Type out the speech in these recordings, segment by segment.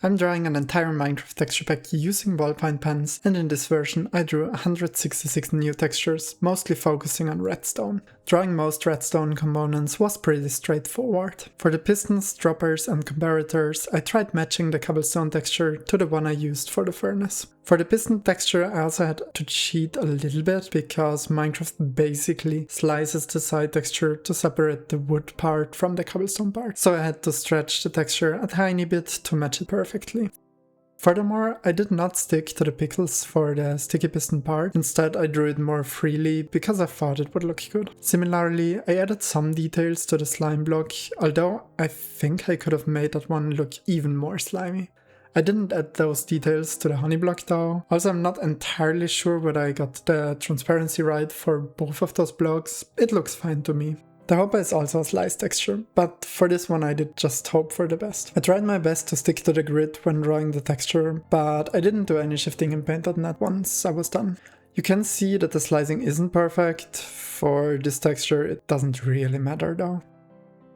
I'm drawing an entire Minecraft texture pack using ballpoint pens, and in this version I drew 166 new textures, mostly focusing on redstone. Drawing most redstone components was pretty straightforward. For the pistons, droppers and comparators, I tried matching the cobblestone texture to the one I used for the furnace. For the piston texture I also had to cheat a little bit because Minecraft basically slices the side texture to separate the wood part from the cobblestone part, so I had to stretch the texture a tiny bit to match it perfectly. Furthermore, I did not stick to the pixels for the sticky piston part, instead I drew it more freely because I thought it would look good. Similarly, I added some details to the slime block, although I think I could have made that one look even more slimy. I didn't add those details to the honey block though, also I'm not entirely sure whether I got the transparency right for both of those blocks. It looks fine to me. The hopper is also a slice texture, but for this one I did just hope for the best. I tried my best to stick to the grid when drawing the texture, but I didn't do any shifting in Paint.net once I was done. You can see that the slicing isn't perfect. For this texture it doesn't really matter though.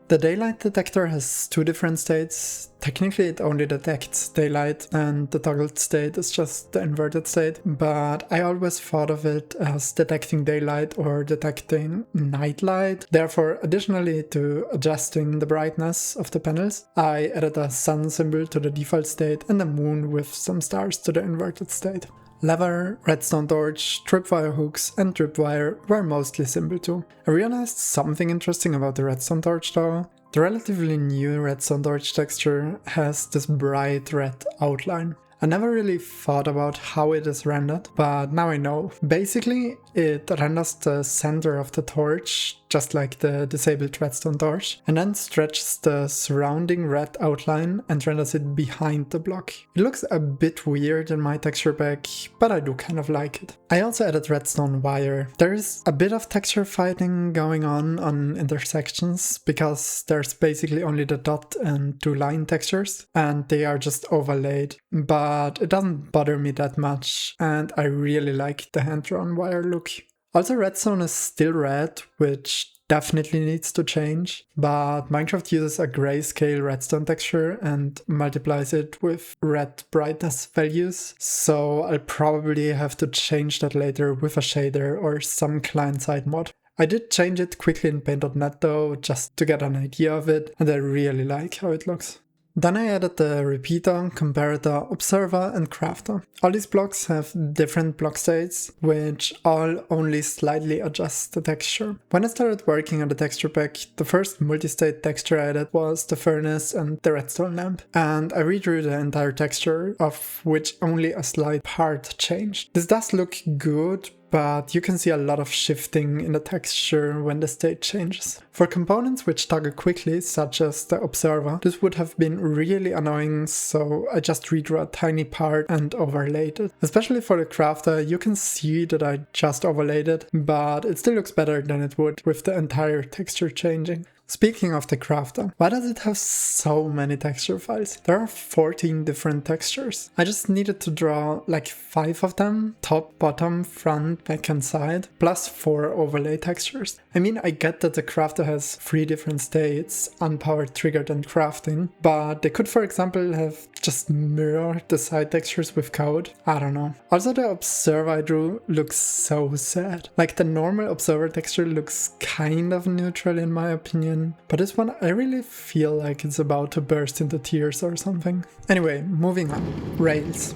The daylight detector has two different states. Technically it only detects daylight and the toggled state is just the inverted state, but I always thought of it as detecting daylight or detecting nightlight. Therefore, additionally to adjusting the brightness of the panels, I added a sun symbol to the default state and a moon with some stars to the inverted state. Lever, redstone torch, tripwire hooks and tripwire were mostly simple too. I realized something interesting about the redstone torch though. The relatively new redstone torch texture has this bright red outline. I never really thought about how it is rendered, but now I know. Basically, it renders the center of the torch, just like the disabled redstone torch, and then stretches the surrounding red outline and renders it behind the block. It looks a bit weird in my texture pack, but I do kind of like it. I also added redstone wire. There is a bit of texture fighting going on intersections, because there's basically only the dot and two line textures, and they are just overlaid. But it doesn't bother me that much, and I really like the hand-drawn wire look. Also, redstone is still red, which definitely needs to change, but Minecraft uses a grayscale redstone texture and multiplies it with red brightness values, so I'll probably have to change that later with a shader or some client-side mod. I did change it quickly in Paint.net though, just to get an idea of it, and I really like how it looks. Then I added the repeater, comparator, observer and crafter. All these blocks have different block states, which all only slightly adjust the texture. When I started working on the texture pack, the first multi-state texture I added was the furnace and the redstone lamp, and I redrew the entire texture, of which only a slight part changed. This does look good, but you can see a lot of shifting in the texture when the state changes. For components which toggle quickly, such as the observer, this would have been really annoying, so I just redrew a tiny part and overlaid it. Especially for the crafter, you can see that I just overlaid it, but it still looks better than it would with the entire texture changing. Speaking of the crafter, why does it have so many texture files? There are 14 different textures. I just needed to draw like 5 of them, top, bottom, front, back and side, plus 4 overlay textures. I mean, I get that the crafter has 3 different states, unpowered, triggered and crafting, but they could for example have just mirrored the side textures with code. I don't know. Also, the observer I drew looks so sad. Like, the normal observer texture looks kind of neutral in my opinion, but this one I really feel like it's about to burst into tears or something. Anyway, moving on. Rails.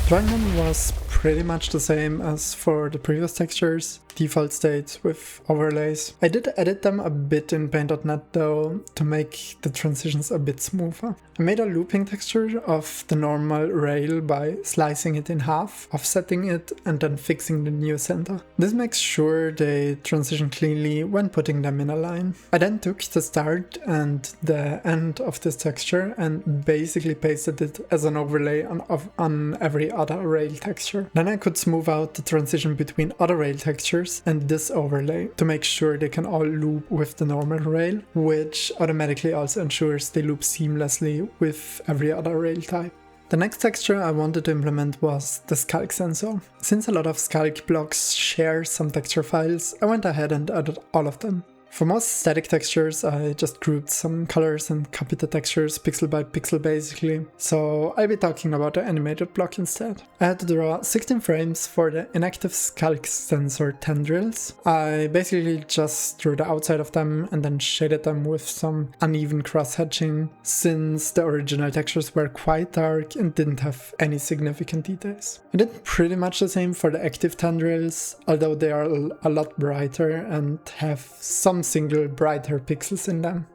Drawing them was pretty much the same as for the previous textures, default states with overlays. I did edit them a bit in Paint.net though, to make the transitions a bit smoother. I made a looping texture of the normal rail by slicing it in half, offsetting it and then fixing the new center. This makes sure they transition cleanly when putting them in a line. I then took the start and the end of this texture and basically pasted it as an overlay on every other rail texture. Then I could smooth out the transition between other rail textures and this overlay to make sure they can all loop with the normal rail, which automatically also ensures they loop seamlessly with every other rail type. The next texture I wanted to implement was the Sculk sensor. Since a lot of Sculk blocks share some texture files, I went ahead and added all of them. For most static textures, I just grouped some colors and copied the textures pixel by pixel basically, so I'll be talking about the animated block instead. I had to draw 16 frames for the inactive Sculk sensor tendrils. I basically just drew the outside of them and then shaded them with some uneven cross-hatching, since the original textures were quite dark and didn't have any significant details. I did pretty much the same for the active tendrils, although they are a lot brighter and have some single brighter pixels in them.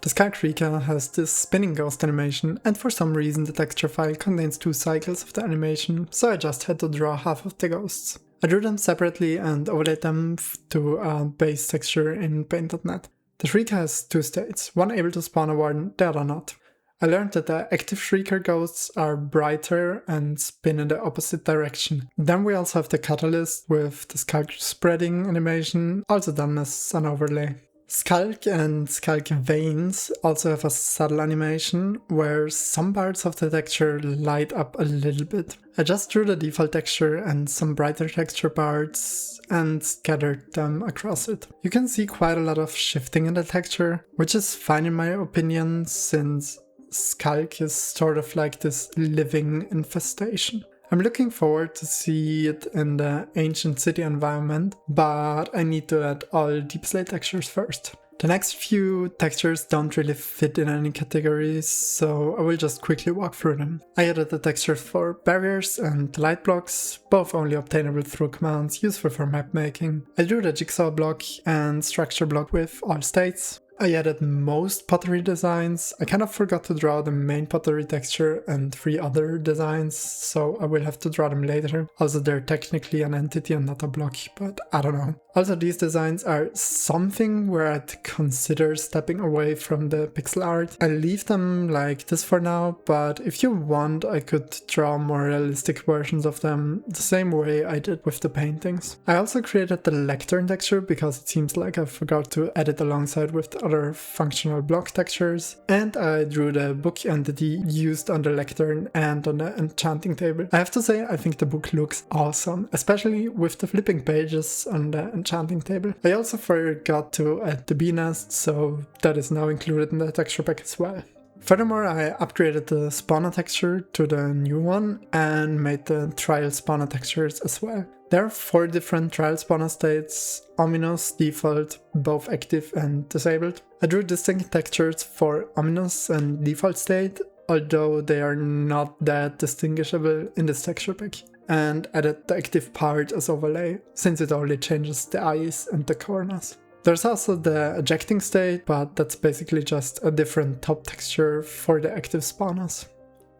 The Shrieker has this spinning ghost animation, and for some reason the texture file contains 2 cycles of the animation, so I just had to draw half of the ghosts. I drew them separately and overlaid them to a base texture in Paint.net. The Shrieker has 2 states, one able to spawn a warden, the other not. I learned that the active Shrieker ghosts are brighter and spin in the opposite direction. Then we also have the catalyst with the Sculk spreading animation, also done as an overlay. Sculk and Sculk veins also have a subtle animation where some parts of the texture light up a little bit. I just drew the default texture and some brighter texture parts and scattered them across it. You can see quite a lot of shifting in the texture, which is fine in my opinion, since Sculk is sort of like this living infestation. I'm looking forward to see it in the ancient city environment, but I need to add all deep slate textures first. The next few textures don't really fit in any categories, so I will just quickly walk through them. I added the textures for barriers and light blocks, both only obtainable through commands, useful for map making. I drew the Jigsaw block and structure block with all states. I added most pottery designs. I kind of forgot to draw the main pottery texture and 3 other designs, so I will have to draw them later. Also, they're technically an entity and not a block, but I don't know. Also, these designs are something where I'd consider stepping away from the pixel art. I leave them like this for now, but if you want, I could draw more realistic versions of them the same way I did with the paintings. I also created the Lectern texture because it seems like I forgot to add it alongside with the other functional block textures, and I drew the book entity used on the Lectern and on the enchanting table. I have to say, I think the book looks awesome, especially with the flipping pages on the enchanting table. I also forgot to add the bee nest, so that is now included in the texture pack as well. Furthermore, I upgraded the spawner texture to the new one and made the trial spawner textures as well. There are 4 different trial spawner states: ominous, default, both active and disabled. I drew distinct textures for ominous and default state, although they are not that distinguishable in this texture pack, and added the active part as overlay, since it only changes the eyes and the corners. There's also the ejecting state, but that's basically just a different top texture for the active spawners.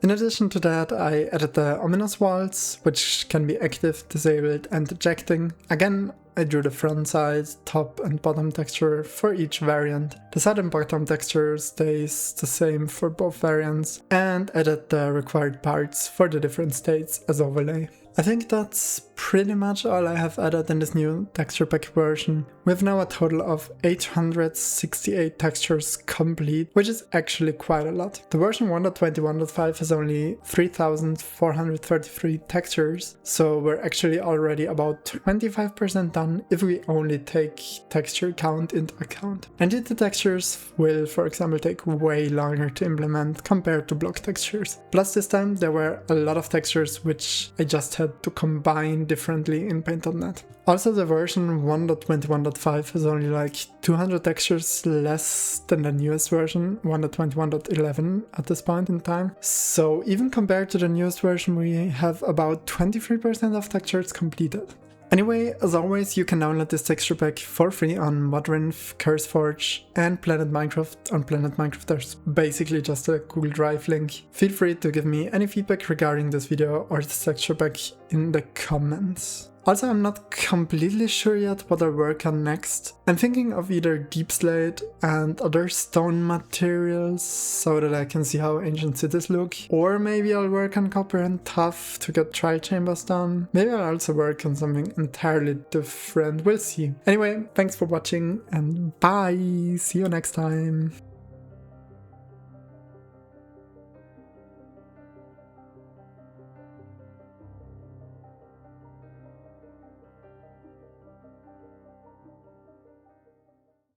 In addition to that, I added the ominous walls, which can be active, disabled and ejecting. Again, I drew the front side, top and bottom texture for each variant. The side and bottom texture stays the same for both variants, and added the required parts for the different states as overlay. I think that's pretty much all I have added in this new texture pack version. We have now a total of 868 textures complete, which is actually quite a lot. The version 1.21.5 has only 3,433 textures, so we're actually already about 25% done if we only take texture count into account. And the textures will, for example, take way longer to implement compared to block textures. Plus this time there were a lot of textures which I just had to combine differently in Paint.net. Also, the version 1.21.5 has only like 200 textures less than the newest version, 1.21.11 at this point in time. So even compared to the newest version, we have about 23% of textures completed. Anyway, as always, you can download this texture pack for free on Modrinth, Curseforge and Planet Minecraft. On Planet Minecraft there's basically just a Google Drive link. Feel free to give me any feedback regarding this video or this texture pack in the comments. Also, I'm not completely sure yet what I'll work on next. I'm thinking of either deep slate and other stone materials so that I can see how ancient cities look. Or maybe I'll work on copper and tuff to get trial chambers done. Maybe I'll also work on something entirely different, we'll see. Anyway, thanks for watching and bye! See you next time!